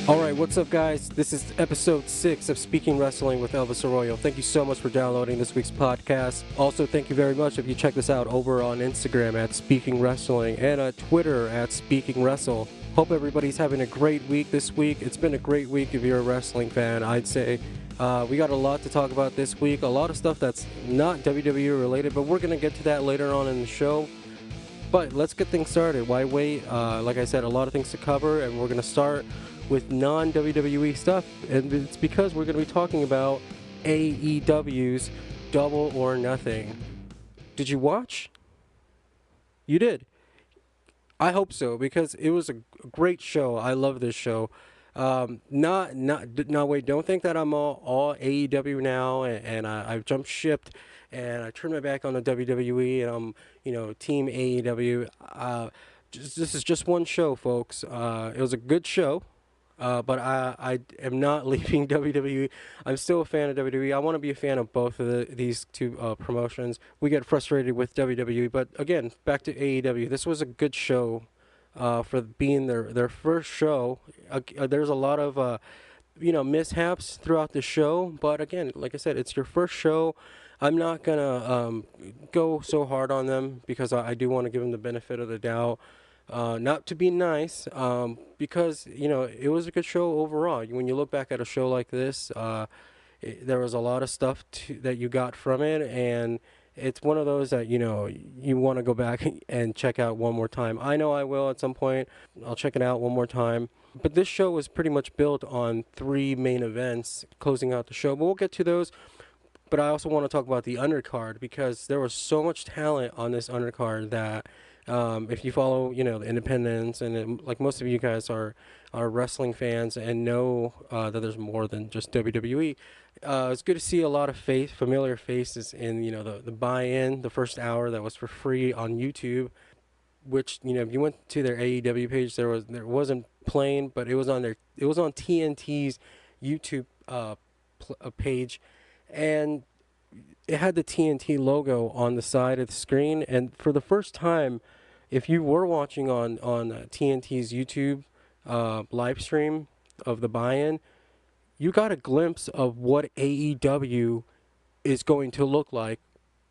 Alright, what's up guys? This is episode 6 of Speaking Wrestling with Elvis Arroyo. Thank you so much for downloading this week's podcast. Also, thank you very much if you check this out over on Instagram at Speaking Wrestling and on Twitter at Speaking Wrestle. Hope everybody's having a great week this week. It's been a great week if you're a wrestling fan, I'd say. We got a lot to talk about this week. A lot of stuff that's not WWE related, but we're going to get to that later on in the show. But let's get things started. Why wait? Like I said, a lot of things to cover, and we're going to start with non-WWE stuff, and it's because we're going to be talking about AEW's Double or Nothing. Did you watch? You did. I hope so, because it was a great show. I love this show. Wait, don't think that I'm all AEW now, and I've jumped shipped, and I turned my back on the WWE, and I'm, team AEW. This is just one show, folks. It was a good show. But I am not leaving WWE. I'm still a fan of WWE. I want to be a fan of both of these two promotions. We get frustrated with WWE, but again, back to AEW. This was a good show for being their first show. There's a lot of mishaps throughout the show, but again, like I said, it's your first show. I'm not gonna go so hard on them because I do want to give them the benefit of the doubt. Not to be nice, because it was a good show overall. When you look back at a show like this, there was a lot of stuff that you got from it, and it's one of those that you want to go back and check out one more time. I know I will at some point. I'll check it out one more time. But this show was pretty much built on 3 main events closing out the show. But we'll get to those. But I also want to talk about the undercard because there was so much talent on this undercard that. If you follow, the independents, and like most of you guys are wrestling fans and know that there's more than just WWE, it's good to see a lot of familiar faces in, the buy-in, the first hour that was for free on YouTube, which, if you went to their AEW page, there wasn't playing, but it was on TNT's YouTube page, and it had the TNT logo on the side of the screen, and for the first time, if you were watching on TNT's YouTube live stream of the buy-in, you got a glimpse of what AEW is going to look like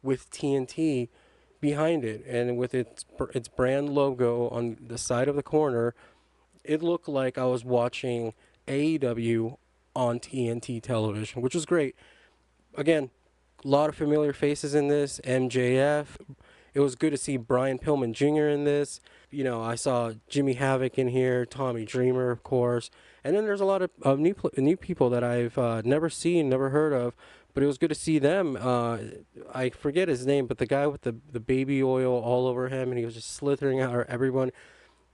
with TNT behind it, and with its brand logo on the side of the corner. It looked like I was watching AEW on TNT television, which was great. Again, a lot of familiar faces in this. MJF. It was good to see Brian Pillman Jr. in this. I saw Jimmy Havoc in here, Tommy Dreamer, of course. And then there's a lot of new people that I've never seen, never heard of. But it was good to see them. I forget his name, but the guy with the baby oil all over him, and he was just slithering out everyone.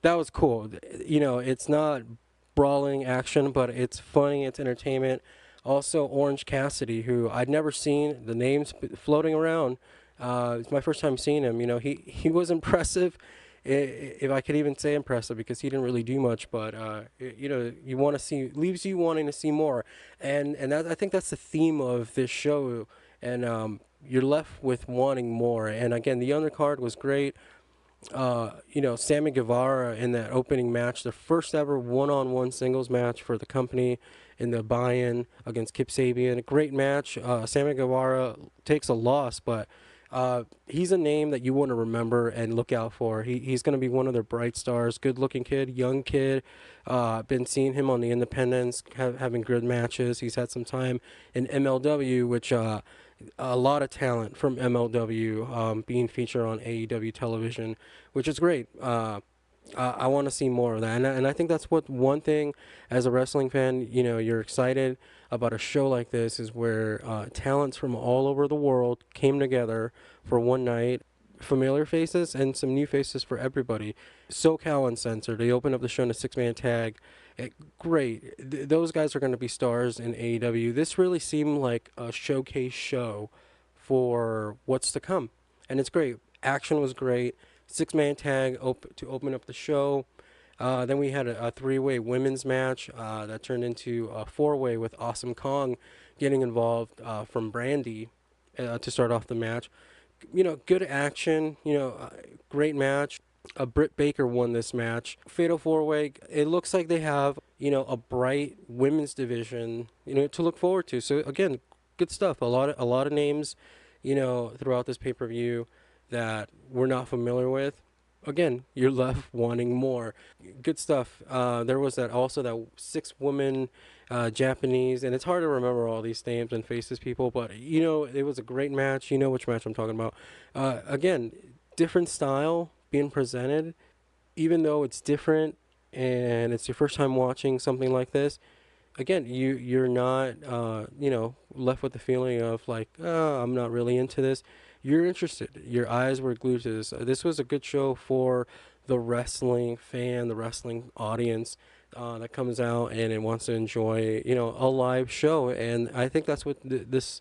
That was cool. It's not brawling action, but it's funny, it's entertainment. Also, Orange Cassidy, who I'd never seen, the names floating around. It's my first time seeing him. He was impressive, if I could even say impressive, because he didn't really do much. But you want to see, leaves you wanting to see more, and I think that's the theme of this show, and you're left with wanting more. And again, the undercard was great. Sammy Guevara in that opening match, the first ever one-on-one singles match for the company in the buy-in against Kip Sabian. A great match. Sammy Guevara takes a loss, but he's a name that you want to remember and look out for. He's going to be one of their bright stars. Good-looking kid, young kid. Been seeing him on the independents, having good matches. He's had some time in MLW, which a lot of talent from MLW being featured on AEW television, which is great. I want to see more of that, and I think that's one thing as a wrestling fan, you're excited about a show like this, is where talents from all over the world came together for one night, familiar faces and some new faces for everybody. SoCal Uncensored, they opened up the show in a 6-man tag. Great. Those guys are going to be stars in AEW. This really seemed like a showcase show for what's to come, and it's great. Action was great. 6-man tag to open up the show. Then we had a 3-way women's match that turned into a 4-way with Awesome Kong getting involved from Brandy to start off the match. Good action. Great match. Britt Baker won this match. Fatal four way. It looks like they have a bright women's division to look forward to. So again, good stuff. A lot of names throughout this pay per view that we're not familiar with. Again, you're left wanting more. Good stuff. There was that 6 woman Japanese, and it's hard to remember all these names and faces, people, but it was a great match. You know which match I'm talking about. Again, different style being presented, even though it's different and it's your first time watching something like this. Again, you're not left with the feeling of like, oh, I'm not really into this. You're interested. Your eyes were glued to this. This was a good show for the wrestling fan, the wrestling audience that comes out and it wants to enjoy a live show. And I think that's what this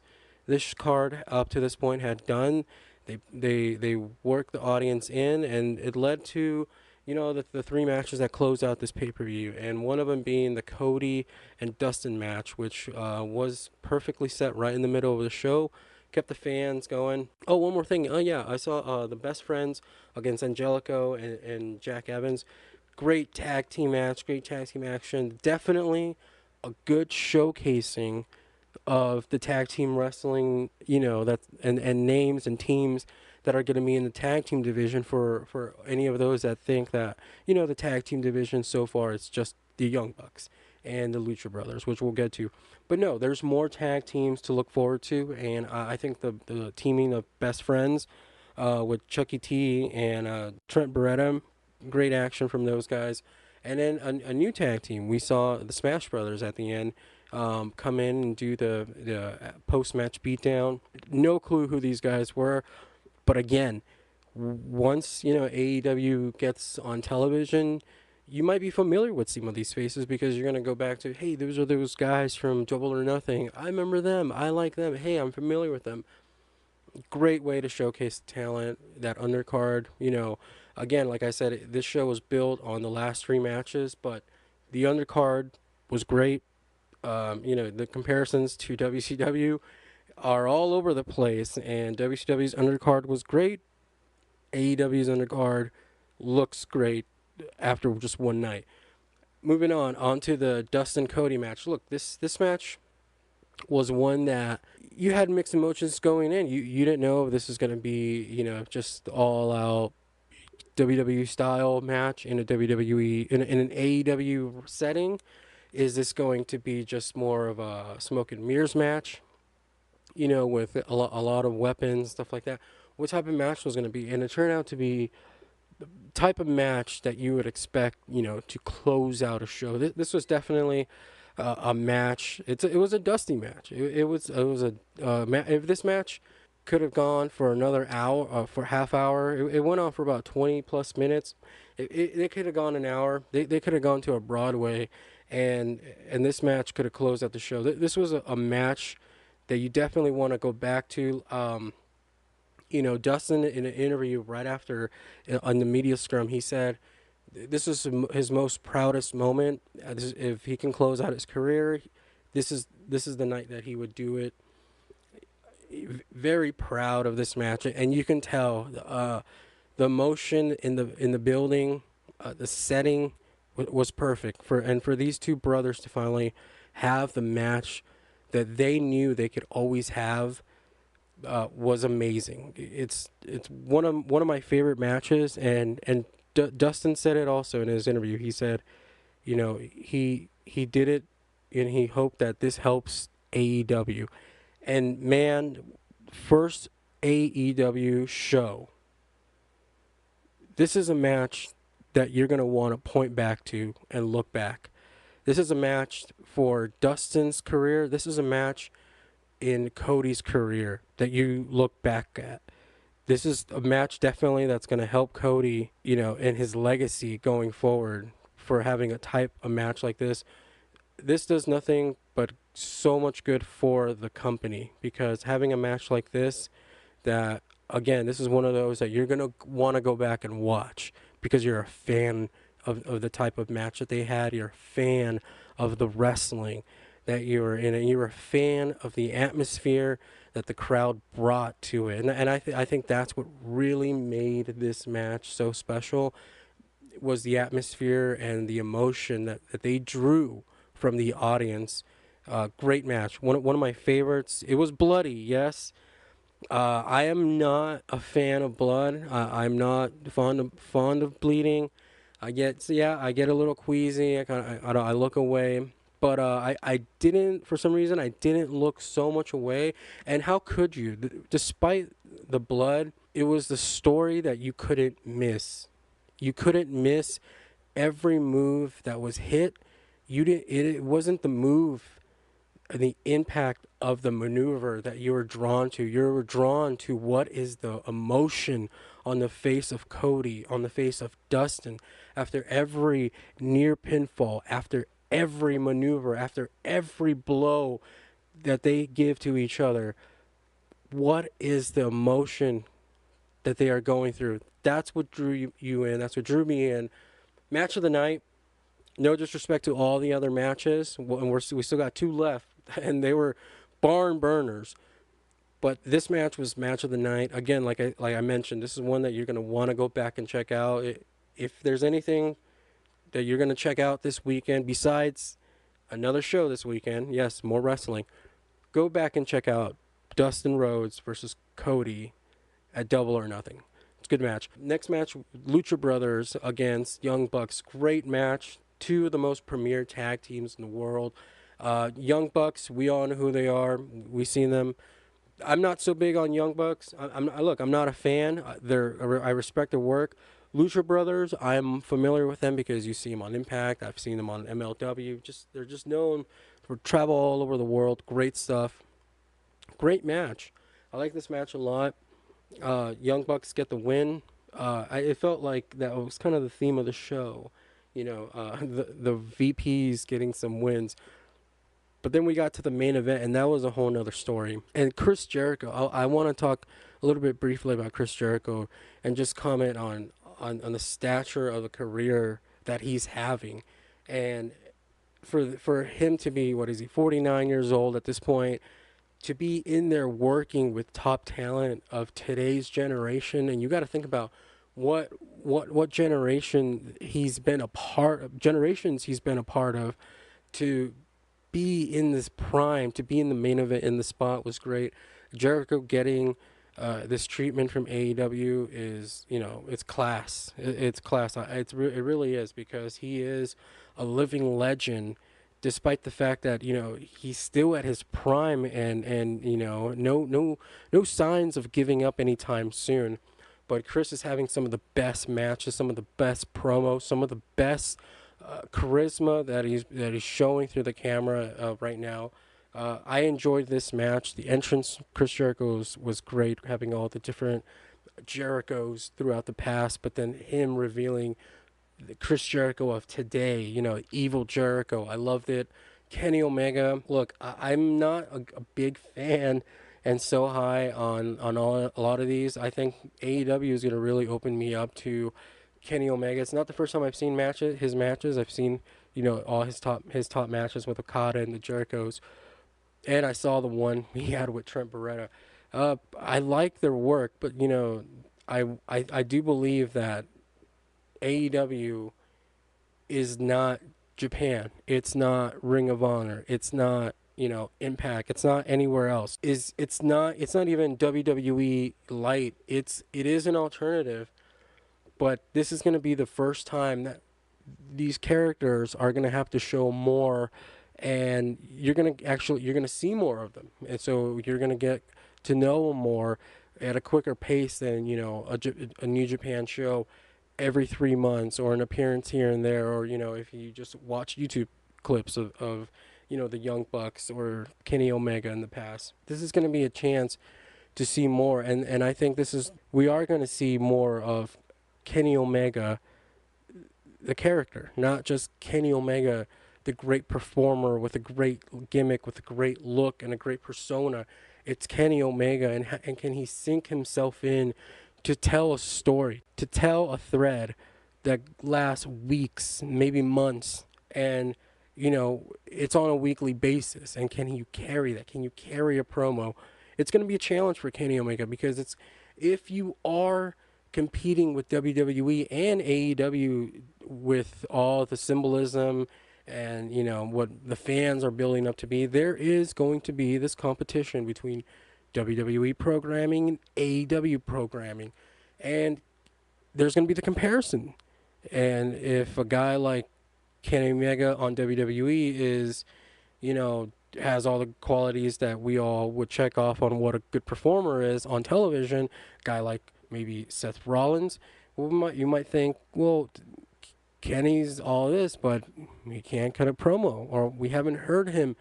card up to this point had done. They worked the audience in, and it led to the 3 matches that closed out this pay-per-view, and one of them being the Cody and Dustin match, which was perfectly set right in the middle of the show, kept the fans going. Oh, one more thing. Oh yeah, I saw the Best Friends against Angelico and Jack Evans. Great tag team match, great tag team action. Definitely a good showcasing of the tag team wrestling, that and names and teams that are going to be in the tag team division for any of those that think that the tag team division so far it's just the Young Bucks and the Lucha Brothers, which we'll get to. But no, there's more tag teams to look forward to, and I think the teaming of Best Friends with Chucky T and Trent Beretta, great action from those guys. And then a new tag team. We saw the Smash Brothers at the end come in and do the post match beatdown. No clue who these guys were, but again, once AEW gets on television, you might be familiar with some of these faces because you're gonna go back to, hey, those are those guys from Double or Nothing. I remember them. I like them. Hey, I'm familiar with them. Great way to showcase talent. That undercard, again, like I said, this show was built on the last 3 matches, but the undercard was great. The comparisons to WCW are all over the place, and WCW's undercard was great. AEW's undercard looks great after just one night. Moving on to the Dustin Cody match. Look, this match was one that you had mixed emotions going in. You didn't know if this was going to be just all out WWE style match in a WWE in an AEW setting. Is this going to be just more of a smoke and mirrors match? With a lot of weapons, stuff like that. What type of match was going to be? And it turned out to be the type of match that you would expect, to close out a show. This was definitely a match. It was a dusty match. It was a if this match could have gone for another hour, for half hour. It went on for about 20 plus minutes. They could have gone an hour. They could have gone to a Broadway, and this match could have closed out the show. This was a match that you definitely want to go back to. Dustin, in an interview right after on the media scrum, he said this is his most proudest moment. If he can close out his career, this is the night that he would do it. Very proud of this match, and you can tell the emotion in the building, the setting was perfect for these two brothers to finally have the match that they knew they could always have. Was amazing. It's one of my favorite matches, and Dustin said it also in his interview. He said, he did it, and he hoped that this helps AEW. And man, first AEW show. This is a match that you're gonna want to point back to and look back. This is a match for Dustin's career. This is a match in Cody's career that you look back at. This is a match definitely that's going to help Cody, in his legacy going forward for having a match like this. This does nothing but so much good for the company, because having a match like this, that again, this is one of those that you're going to want to go back and watch because you're a fan of the type of match that they had. You're a fan of the wrestling. that you were in, and you were a fan of the atmosphere that the crowd brought to it. And I think that's what really made this match so special, was the atmosphere and the emotion that they drew from the audience. Great match. One of my favorites. It was bloody, yes. I am not a fan of blood. I'm not fond of bleeding. I get a little queasy. I look away. But I didn't, for some reason, I didn't look so much away. And how could you? Despite the blood, it was the story that you couldn't miss. You couldn't miss every move that was hit. You didn't. It wasn't the move, the impact of the maneuver that you were drawn to. You were drawn to what is the emotion on the face of Cody, on the face of Dustin, after every near pinfall, after every maneuver, after every blow that they give to each other. What is the emotion that they are going through? That's what drew you in. That's what drew me in. Match of the night. No disrespect to all the other matches, and we still got two left, and they were barn burners. But this match was match of the night. Again, like I mentioned, this is one that you're gonna want to go back and check out. If there's anything that you're gonna check out this weekend besides another show this weekend, yes, more wrestling, go back and check out Dustin Rhodes versus Cody at Double or Nothing. It's a good match. Next match, Lucha Brothers against Young Bucks. Great match. Two of the most premier tag teams in the world. Young Bucks, we all know who they are. We've seen them. I'm not so big on Young Bucks. I'm not a fan. I respect their work. Lucha Brothers, I'm familiar with them because you see them on Impact. I've seen them on MLW. They're just known for travel all over the world. Great stuff. Great match. I like this match a lot. Young Bucks get the win. It felt like that was kind of the theme of the show. The VPs getting some wins. But then we got to the main event, and that was a whole nother story. And Chris Jericho, I want to talk a little bit briefly about Chris Jericho and just comment on the stature of the career that he's having. And for him to be, 49 years old at this point, to be in there working with top talent of today's generation, and you got to think about what generations he's been a part of, to be in this prime, to be in the main event in the spot was great. Jericho getting this treatment from AEW is, it's class. It's class. It really is, because he is a living legend, despite the fact that he's still at his prime, and no signs of giving up anytime soon. But Chris is having some of the best matches, some of the best promos, some of the best charisma that he's showing through the camera right now. I enjoyed this match. The entrance, Chris Jericho's, was great, having all the different Jerichos throughout the past, but then him revealing the Chris Jericho of today, evil Jericho. I loved it. Kenny Omega. Look, I'm not a big fan and so high on a lot of these. I think AEW is going to really open me up to Kenny Omega. It's not the first time I've seen his matches. I've seen, all his top matches with Okada and the Jerichos. And I saw the one he had with Trent Beretta. I like their work, but I do believe that AEW is not Japan. It's not Ring of Honor. It's not, Impact. It's not anywhere else. It's not even WWE Light. It is an alternative, but this is going to be the first time that these characters are going to have to show more, and you're going to see more of them, and so you're going to get to know them more at a quicker pace than a New Japan show every 3 months, or an appearance here and there, or if you just watch YouTube clips of the Young Bucks or Kenny Omega in the past. This is going to be a chance to see more, and I think we are going to see more of Kenny Omega, the character, not just Kenny Omega, the great performer with a great gimmick, with a great look and a great persona. It's Kenny Omega, and can he sink himself in to tell a story, to tell a thread that lasts weeks, maybe months, and it's on a weekly basis. And can you carry that? Can you carry a promo? It's going to be a challenge for Kenny Omega, because if you are competing with WWE and AEW with all the symbolism and what the fans are building up to be, there is going to be this competition between WWE programming and AEW programming, and there's going to be the comparison. And if a guy like Kenny Omega on WWE is, has all the qualities that we all would check off on what a good performer is on television, a guy like maybe Seth Rollins, well, you might think, well, Kenny's all this, but he can't cut a promo, or we haven't heard him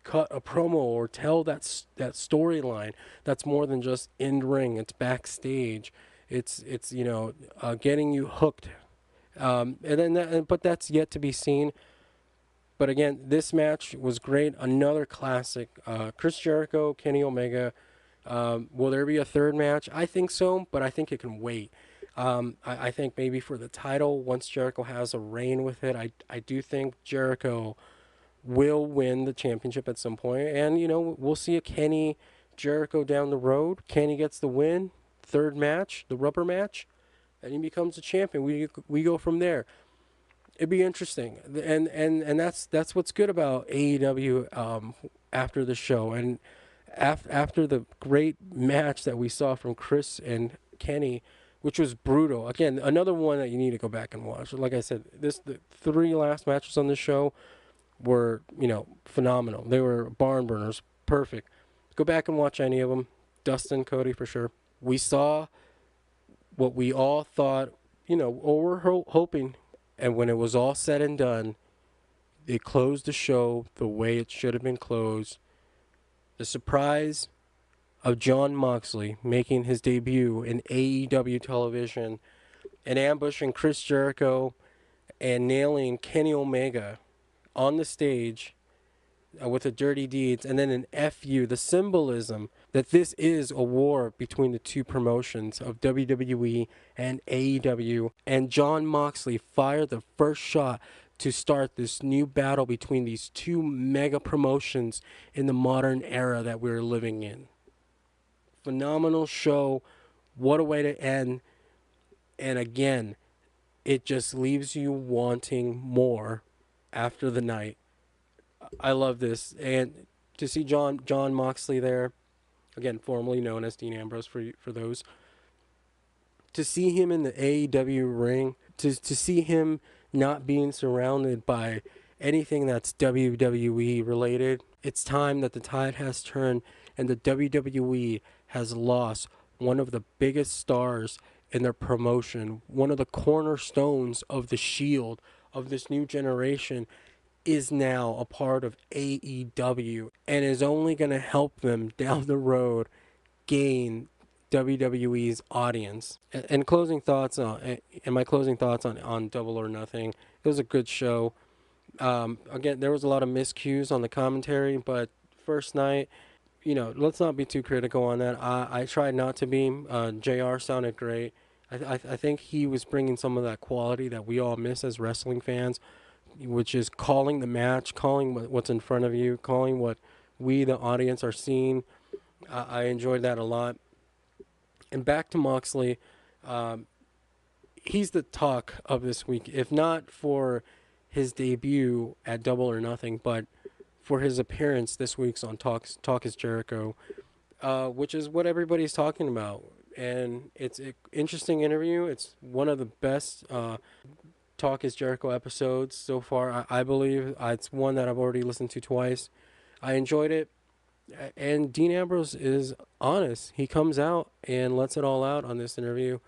cut a promo or tell that storyline. That's more than just in ring. It's backstage. It's getting you hooked. But that's yet to be seen. But again, this match was great. Another classic. Chris Jericho, Kenny Omega. Will there be a third match? I think so, but I think it can wait. I think maybe for the title, once Jericho has a reign with it, I do think Jericho will win the championship at some point. And, we'll see a Kenny Jericho down the road. Kenny gets the win. Third match, the rubber match, and he becomes a champion. We go from there. It'd be interesting, and that's what's good about AEW after the show, and after the great match that we saw from Chris and Kenny, which was brutal. Again, another one that you need to go back and watch. Like I said, the three last matches on this show were phenomenal. They were barn burners, perfect. Go back and watch any of them. Dustin, Cody for sure. We saw what we all thought, or were hoping. And when it was all said and done, it closed the show the way it should have been closed. The surprise of Jon Moxley making his debut in AEW television and ambushing Chris Jericho and nailing Kenny Omega on the stage with the dirty deeds, and then an FU, the symbolism that this is a war between the two promotions of WWE and AEW, and Jon Moxley fired the first shot to start this new battle between these two mega promotions in the modern era that we're living in. Phenomenal show. What a way to end. And again, it just leaves you wanting more after the night. I love this. And to see Jon Moxley there, again, formerly known as Dean Ambrose for those, to see him in the AEW ring, to see him not being surrounded by anything that's WWE related, it's time that the tide has turned and the WWE has lost one of the biggest stars in their promotion, one of the cornerstones of the Shield of this new generation, is now a part of AEW and is only going to help them down the road gain WWE's audience. And closing thoughts on my closing thoughts on Double or Nothing. It was a good show. Again, there was a lot of miscues on the commentary, but first night, let's not be too critical on that. I tried not to be. JR sounded great. I think he was bringing some of that quality that we all miss as wrestling fans, which is calling the match, calling what's in front of you, calling what we, the audience, are seeing. I enjoyed that a lot. And back to Moxley, he's the talk of this week, if not for his debut at Double or Nothing, but for his appearance this week's on Talk is Jericho, which is what everybody's talking about. And it's an interesting interview. It's one of the best Talk is Jericho episodes so far, I believe. It's one that I've already listened to twice. I enjoyed it. And Dean Ambrose is honest. He comes out and lets it all out on this interview.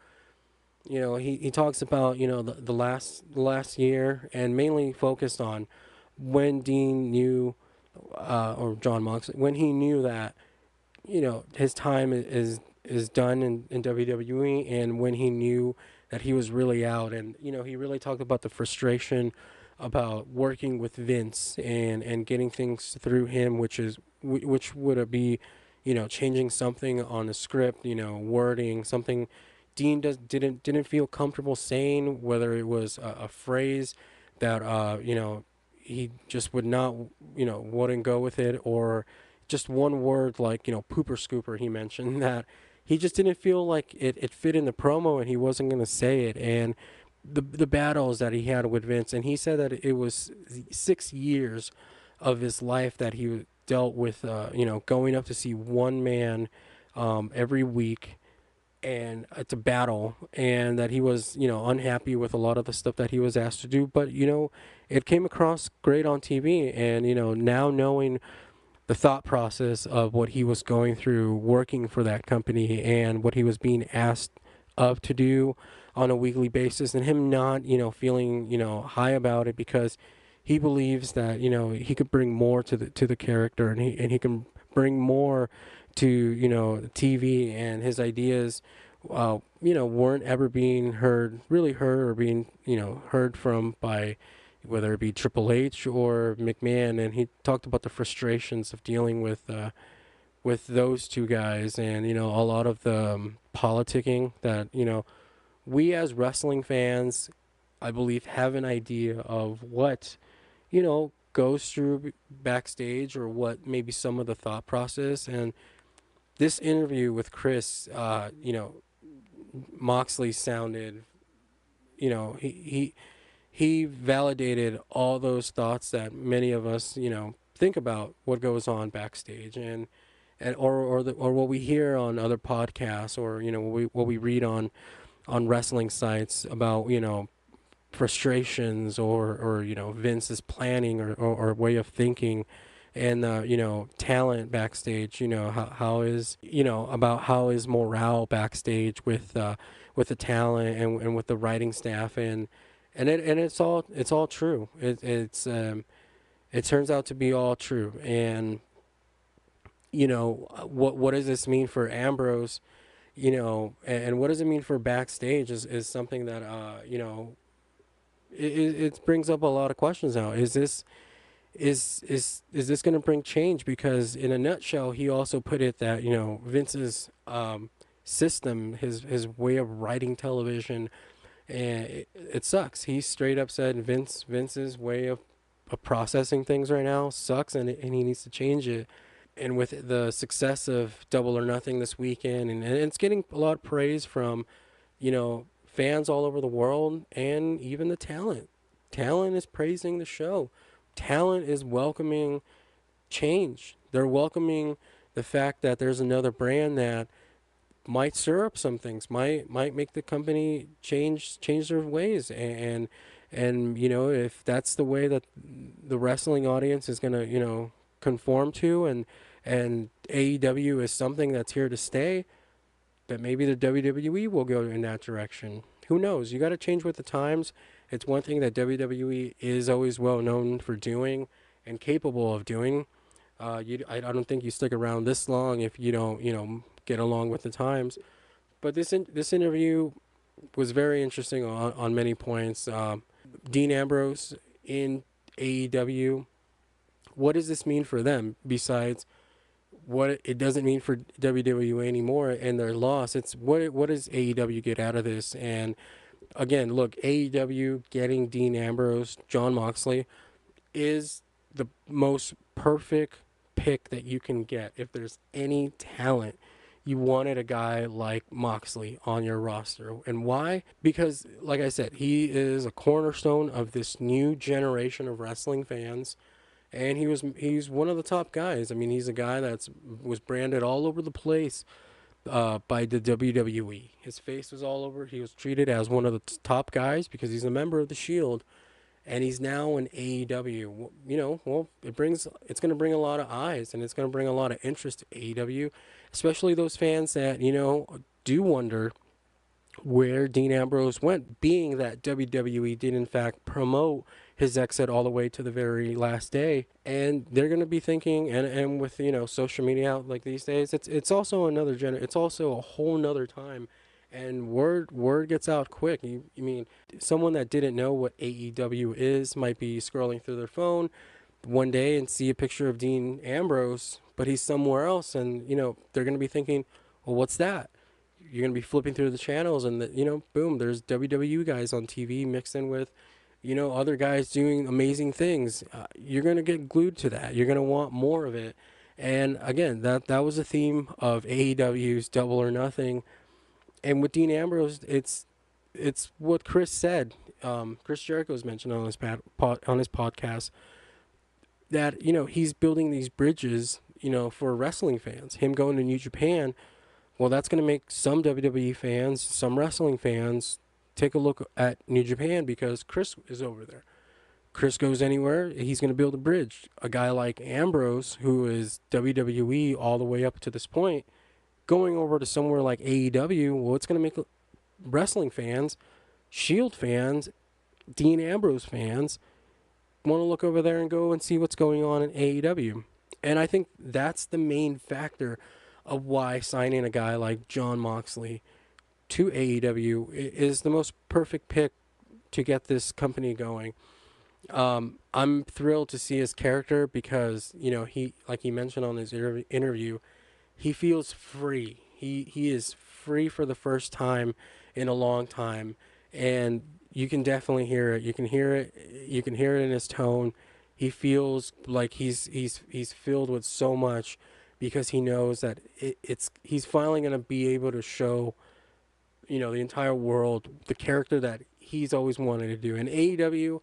He talks about, the last year, and mainly focused on when Dean knew, or Jon Moxley, when he knew that, his time is done in WWE, and when he knew that he was really out. And, he really talked about the frustration about working with Vince and getting things through him, which would be, changing something on the script, wording something Dean didn't feel comfortable saying, whether it was a phrase that he just would not, wouldn't go with it, or just one word like, pooper scooper, he mentioned that he just didn't feel like it fit in the promo, and he wasn't going to say it. And the battles that he had with Vince, and he said that it was 6 years of his life that he dealt with, going up to see one man every week, and it's a battle, and that he was, unhappy with a lot of the stuff that he was asked to do, but it came across great on TV. And now knowing the thought process of what he was going through working for that company, and what he was being asked of to do on a weekly basis, and him not, feeling, high about it, because he believes that, he could bring more to the character, and he can bring more to, TV, and his ideas weren't ever being really heard, or being, heard from by whether it be Triple H or McMahon. And he talked about the frustrations of dealing with those two guys, and a lot of the politicking that we as wrestling fans, I believe, have an idea of what goes through backstage, or what maybe some of the thought process. And this interview with Chris, Moxley sounded, he validated all those thoughts that many of us, think about what goes on backstage, and or what we hear on other podcasts, or what we read on wrestling sites about, frustrations, or Vince's planning, or way of thinking, and talent backstage. How is, about how is morale backstage with the talent, and with the writing staff, and it's all true. It turns out to be all true. And what does this mean for Ambrose? And what does it mean for backstage, is something that it brings up a lot of questions now. Is this going to bring change? Because in a nutshell, he also put it that Vince's system, his way of writing television, and it sucks. He straight up said Vince's way of processing things right now sucks, and he needs to change it. And with the success of Double or Nothing this weekend, and it's getting a lot of praise from fans all over the world, and even the talent is praising the show. Talent is welcoming change. They're welcoming the fact that there's another brand that might stir up some things, might make the company change their ways. And if that's the way that the wrestling audience is going to conform to, and AEW is something that's here to stay, that maybe the WWE will go in that direction. Who knows? You got to change with the times. It's one thing that WWE is always well known for doing and capable of doing. I don't think you stick around this long if you don't get along with the times. But this interview was very interesting on many points. Dean Ambrose in AEW. What does this mean for them, besides what it doesn't mean for WWE anymore and their loss? It's what does AEW get out of this? And again, look, AEW getting Dean Ambrose, Jon Moxley, is the most perfect pick that you can get. If there's any talent, you wanted a guy like Moxley on your roster. And why? Because, like I said, he is a cornerstone of this new generation of wrestling fans. And he's one of the top guys. I mean, he's a guy was branded all over the place by the WWE. His face was all over. He was treated as one of the top guys because he's a member of the Shield, and he's now in AEW. It's going to bring a lot of eyes, and it's going to bring a lot of interest to AEW, especially those fans that do wonder where Dean Ambrose went, being that WWE did in fact promote his exit all the way to the very last day. And they're going to be thinking, and with social media out like these days, it's also it's also a whole nother time, and word gets out quick. I mean, someone that didn't know what AEW is might be scrolling through their phone one day and see a picture of Dean Ambrose, but he's somewhere else, and they're going to be thinking, well, what's that? You're going to be flipping through the channels, and boom, there's WWE guys on TV mixed in with other guys doing amazing things, you're going to get glued to that. You're going to want more of it. And again, that was a theme of AEW's Double or Nothing. And with Dean Ambrose, it's what Chris said. Chris Jericho's mentioned on on his podcast that he's building these bridges, for wrestling fans. Him going to New Japan, well, that's going to make some WWE fans, some wrestling fans, take a look at New Japan because Chris is over there. Chris goes anywhere, he's going to build a bridge. A guy like Ambrose, who is WWE all the way up to this point, going over to somewhere like AEW, well, it's going to make wrestling fans, Shield fans, Dean Ambrose fans want to look over there and go and see what's going on in AEW. And I think that's the main factor of why signing a guy like Jon Moxley to AEW is the most perfect pick to get this company going. I'm thrilled to see his character because, he, like he mentioned on his interview, he feels free. He is free for the first time in a long time, and you can definitely hear it. You can hear it. You can hear it in his tone. He feels like he's filled with so much because he knows that he's finally going to be able to show, the entire world the character that he's always wanted to do. And AEW,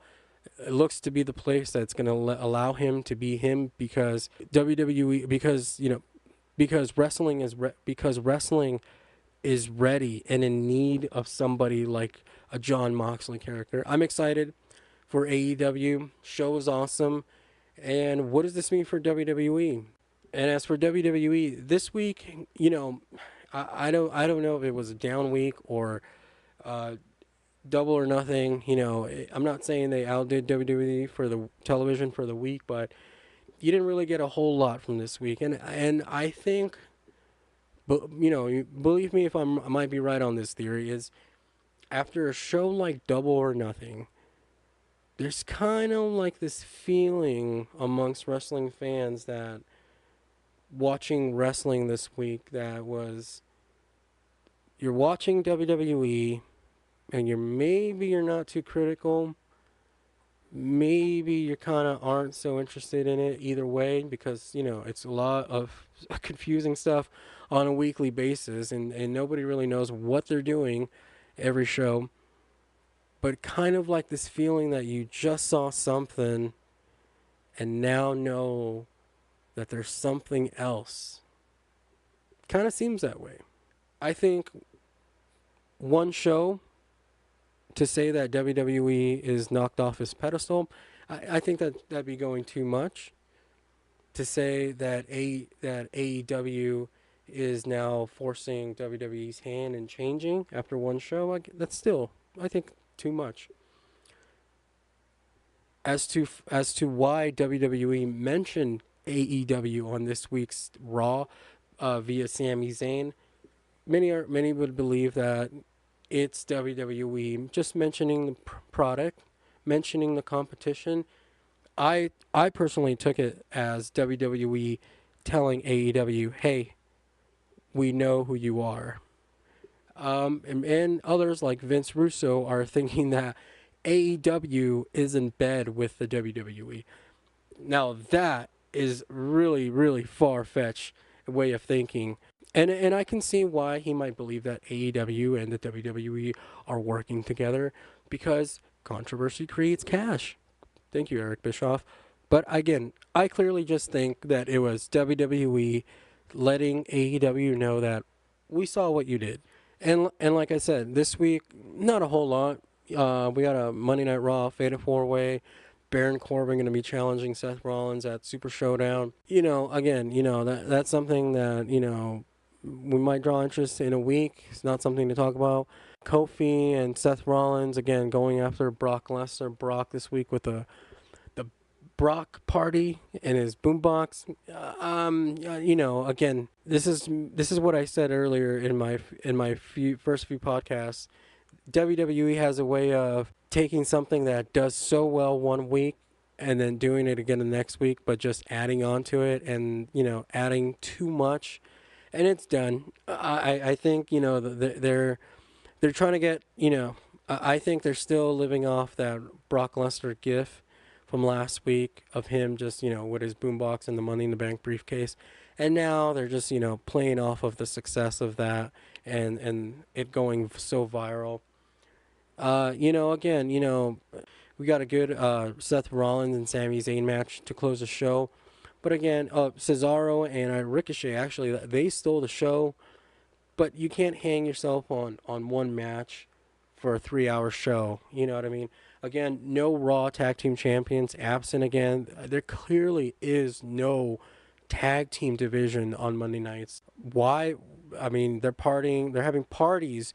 it looks to be the place that's going to allow him to be him because WWE, because wrestling is ready and in need of somebody like a Jon Moxley character. I'm excited for AEW. Show is awesome. And what does this mean for WWE? And as for WWE, this week, I don't know if it was a down week or Double or Nothing. I'm not saying they outdid WWE for the television for the week, but you didn't really get a whole lot from this week. And I think, but believe me if I might be right on this theory, is after a show like Double or Nothing, there's kind of like this feeling amongst wrestling fans that watching wrestling this week that was, you're watching WWE and you're not too critical. Maybe you kind of aren't so interested in it either way because, it's a lot of confusing stuff on a weekly basis and nobody really knows what they're doing every show. But kind of like this feeling that you just saw something and now know that there's something else. Kind of seems that way. I think one show to say that WWE is knocked off its pedestal, I think that'd be going too much. To say that AEW is now forcing WWE's hand and changing after one show, that's still, I think, too much. As to why WWE mentioned AEW on this week's Raw via Sami Zayn, many would believe that it's WWE just mentioning the product, mentioning the competition. I personally took it as WWE telling AEW, "Hey, we know who you are." And others like Vince Russo are thinking that AEW is in bed with the WWE. Now that is really, really far-fetched way of thinking. And I can see why he might believe that AEW and the WWE are working together because controversy creates cash. Thank you, Eric Bischoff. But again, I clearly just think that it was WWE letting AEW know that we saw what you did. And like I said, this week, not a whole lot. We got a Monday Night Raw Fatal 4-Way. Baron Corbin going to be challenging Seth Rollins at Super Showdown. Again, that's something that, we might draw interest in a week. It's not something to talk about. Kofi and Seth Rollins, again, going after Brock Lesnar. Brock this week with the Brock party and his boombox. Again, this is what I said earlier in my first few podcasts. WWE has a way of taking something that does so well one week and then doing it again the next week, but just adding on to it and, adding too much, and it's done. I think, they're trying to get, I think they're still living off that Brock Lesnar gif from last week of him just, with his boombox and the Money in the Bank briefcase. And now they're just, playing off of the success of that and it going so viral. Again, we got a good Seth Rollins and Sami Zayn match to close the show. But again, Cesaro and Ricochet, actually, they stole the show. But you can't hang yourself on one match for a 3 hour show. You know what I mean? Again, no Raw Tag Team Champions absent again. There clearly is no tag team division on Monday nights. Why? I mean, they're partying, they're having parties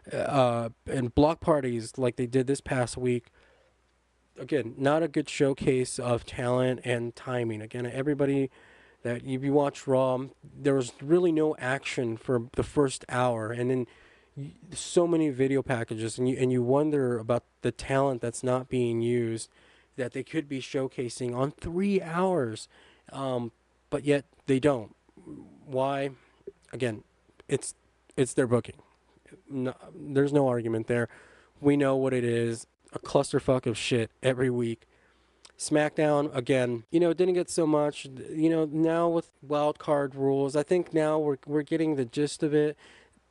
and block parties like they did this past week. Again, not a good showcase of talent and timing. Again, everybody that if you watch Raw, there was really no action for the first hour, and then so many video packages, and you wonder about the talent that's not being used that they could be showcasing on 3 hours, but yet they don't. Why? Again, it's it's their booking. No, there's no argument there. We know what it is. A clusterfuck of shit every week. Smackdown again, didn't get so much. Now with wild card rules, I think now we're getting the gist of it.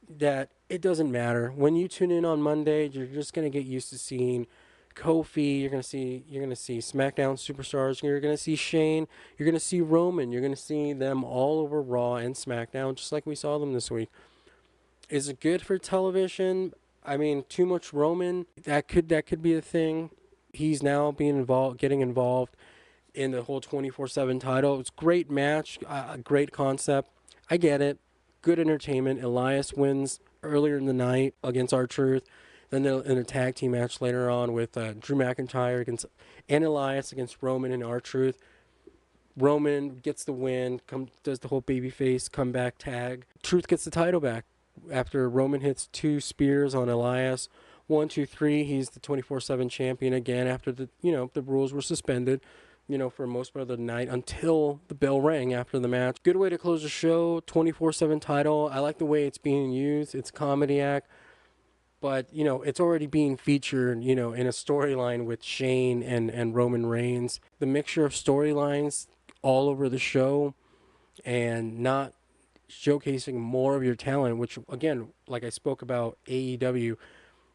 That it doesn't matter when you tune in on Monday. You're just gonna get used to seeing Kofi. You're gonna see SmackDown superstars. You're gonna see Shane. You're gonna see Roman. You're gonna see them all over Raw and SmackDown, just like we saw them this week. Is it good for television? I mean, too much Roman. That could be a thing. He's now getting involved in the whole 24/7 title. It's a great match, a great concept. I get it. Good entertainment. Elias wins earlier in the night against R-Truth. Then in a tag team match later on with Drew McIntyre and Elias against Roman and R-Truth. Roman gets the win, does the whole babyface comeback tag. Truth gets the title back after Roman hits 2 spears on Elias. 1, 2, 3. He's the 24/7 champion again after the rules were suspended, for most part of the night until the bell rang after the match. Good way to close the show. 24/7 title. I like the way it's being used. It's a comedy act, but it's already being featured, in a storyline with Shane and Roman Reigns. The mixture of storylines all over the show and not showcasing more of your talent, which again, like I spoke about AEW,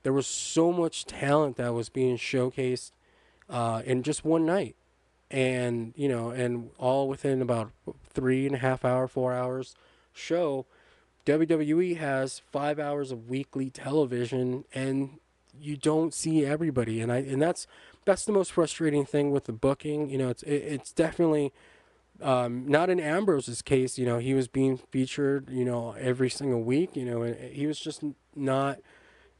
there was so much talent that was being showcased in just one night, and all within about 3.5 hour, 4 hours show. WWE has 5 hours of weekly television, and you don't see everybody, and that's the most frustrating thing with the booking. It's definitely not in Ambrose's case. He was being featured, every single week. And he was just not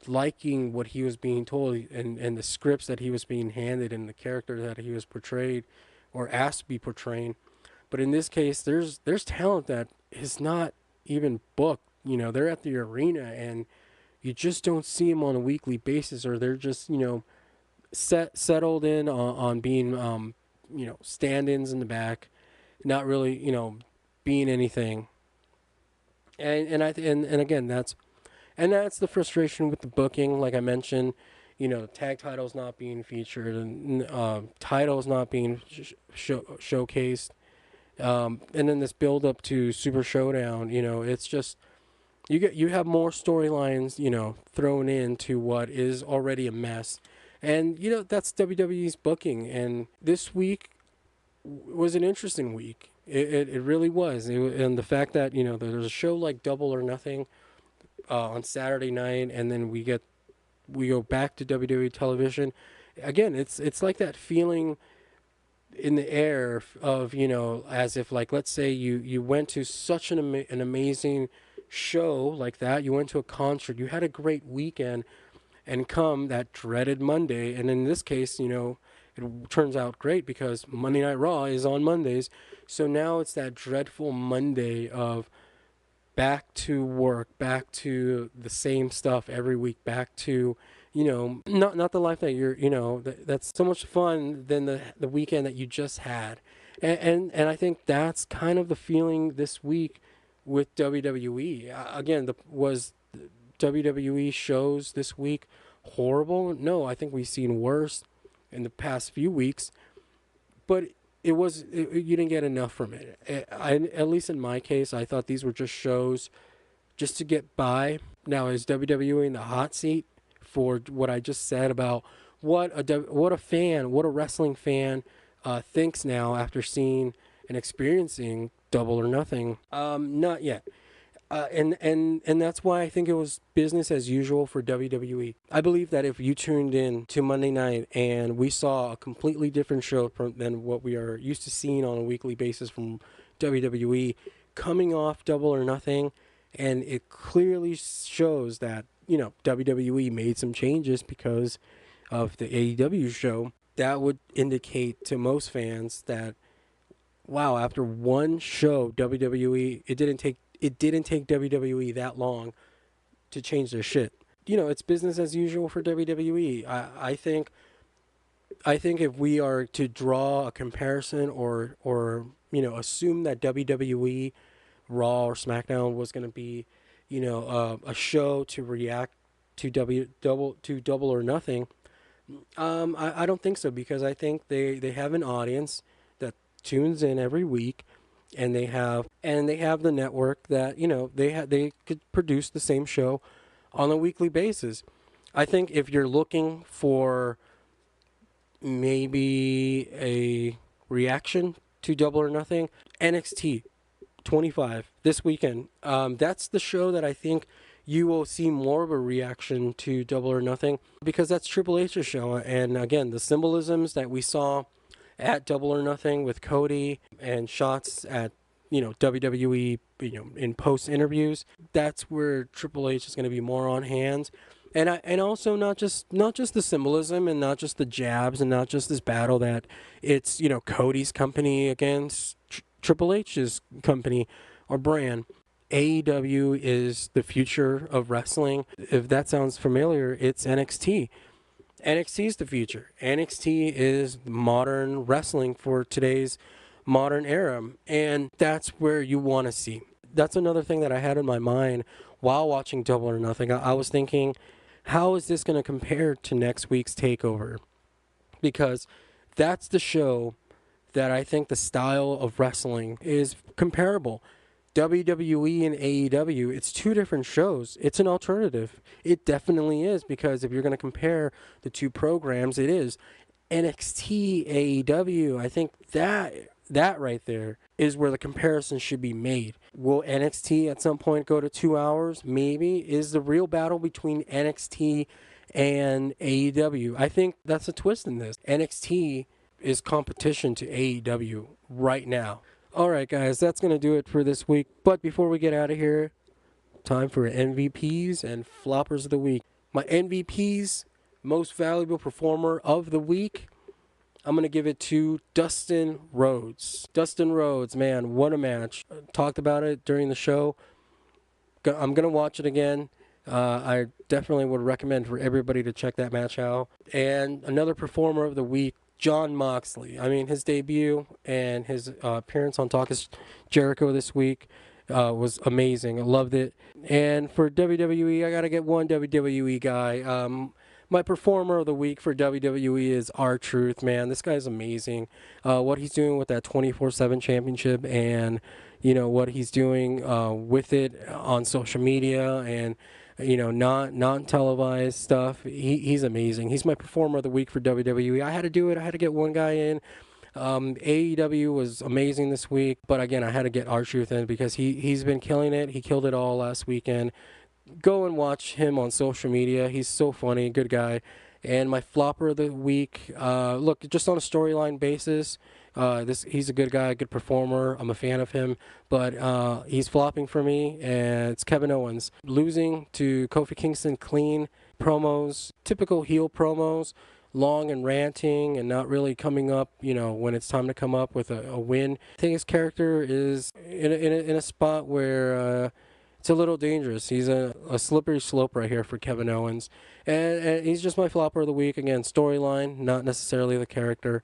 liking what he was being told and the scripts that he was being handed and the character that he was portrayed or asked to be portraying. But in this case, there's talent that is not even booked. They're at the arena and you just don't see them on a weekly basis, or they're just settled in on being stand-ins in the back, not really being anything. And again, that's the frustration with the booking. Like I mentioned, tag titles not being featured and titles not being showcased. And then this build up to Super Showdown, it's just you have more storylines, thrown into what is already a mess. And that's WWE's booking. And this week was an interesting week. It really was. And the fact that there's a show like Double or Nothing on Saturday night, and then we go back to WWE television. Again, it's like that feeling in the air of as if, like, let's say you went to such an amazing show like that. You went to a concert. You had a great weekend, and come that dreaded Monday. And in this case, it turns out great because Monday Night Raw is on Mondays. So now it's that dreadful Monday of back to work, back to the same stuff every week, back to, not the life that you're, that's so much fun than the weekend that you just had. And I think that's kind of the feeling this week with WWE. Again, was WWE shows this week horrible. No, I think we've seen worse in the past few weeks. But you didn't get enough from it. At least in my case, I thought these were just shows just to get by. Now, is WWE in the hot seat for what I just said about what a wrestling fan thinks now after seeing and experiencing Double or Nothing? Not yet. And that's why I think it was business as usual for WWE. I believe that if you tuned in to Monday night and we saw a completely different show than what we are used to seeing on a weekly basis from WWE, coming off Double or Nothing, and it clearly shows that, WWE made some changes because of the AEW show, that would indicate to most fans that, wow, after one show, WWE, it didn't take WWE that long to change their shit. It's business as usual for WWE. I think if we are to draw a comparison or assume that WWE Raw or SmackDown was going to be, a show to react to Double or Nothing, I don't think so, because I think they have an audience that tunes in every week. And they have the network that they could produce the same show on a weekly basis. I think if you're looking for maybe a reaction to Double or Nothing, NXT 25 this weekend. That's the show that I think you will see more of a reaction to Double or Nothing, because that's Triple H's show. And again, the symbolisms that we saw at Double or Nothing with Cody and shots at WWE in post interviews, that's where Triple H is going to be more on hand. And also not just the symbolism and not just the jabs and not just this battle that it's Cody's company against Triple H's company or brand. AEW is the future of wrestling. If that sounds familiar, it's NXT. NXT is the future. NXT is modern wrestling for today's modern era, and that's where you want to see. That's another thing that I had in my mind while watching Double or Nothing. I was thinking, how is this going to compare to next week's TakeOver? Because that's the show that I think the style of wrestling is comparable. WWE and AEW, it's two different shows. It's an alternative. It definitely is, because if you're going to compare the two programs, it is. NXT, AEW, I think that right there is where the comparison should be made. Will NXT at some point go to 2 hours? Maybe. Is the real battle between NXT and AEW? I think that's a twist in this. NXT is competition to AEW right now. All right, guys, that's going to do it for this week. But before we get out of here, time for MVPs and floppers of the week. My MVPs, most valuable performer of the week, I'm going to give it to Dustin Rhodes. Dustin Rhodes, man, what a match. Talked about it during the show. I'm going to watch it again. I definitely would recommend for everybody to check that match out. And another performer of the week, Jon Moxley. I mean, his debut and his appearance on Talk is Jericho this week was amazing. I loved it. And for WWE, I got to get one WWE guy. My performer of the week for WWE is R-Truth, man. This guy's amazing. What he's doing with that 24/7 championship, and what he's doing with it on social media and non-televised stuff. He's amazing. He's my performer of the week for WWE. I had to do it. I had to get one guy in. AEW was amazing this week, but again, I had to get R-Truth in because he's been killing it. He killed it all last weekend. Go and watch him on social media. He's so funny, good guy. And my flopper of the week, look, just on a storyline basis, he's a good guy, good performer. I'm a fan of him, but he's flopping for me, and it's Kevin Owens. Losing to Kofi Kingston clean promos, typical heel promos, long and ranting and not really coming up, when it's time to come up with a win. I think his character is in a spot where it's a little dangerous. He's a slippery slope right here for Kevin Owens. And he's just my flopper of the week. Again, storyline, not necessarily the character.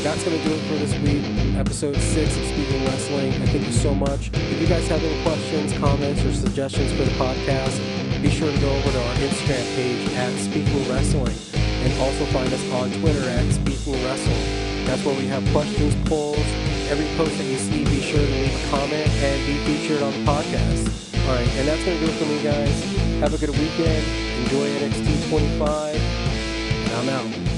That's going to do it for this week, episode 6 of Speaking Wrestling. I thank you so much. If you guys have any questions, comments, or suggestions for the podcast, be sure to go over to our Instagram page at Speaking Wrestling, and also find us on Twitter at Speaking Wrestling. That's where we have questions, polls. Every post that you see, be sure to leave a comment and be featured on the podcast. All right, and that's going to do it for me, guys. Have a good weekend. Enjoy NXT 25, and I'm out.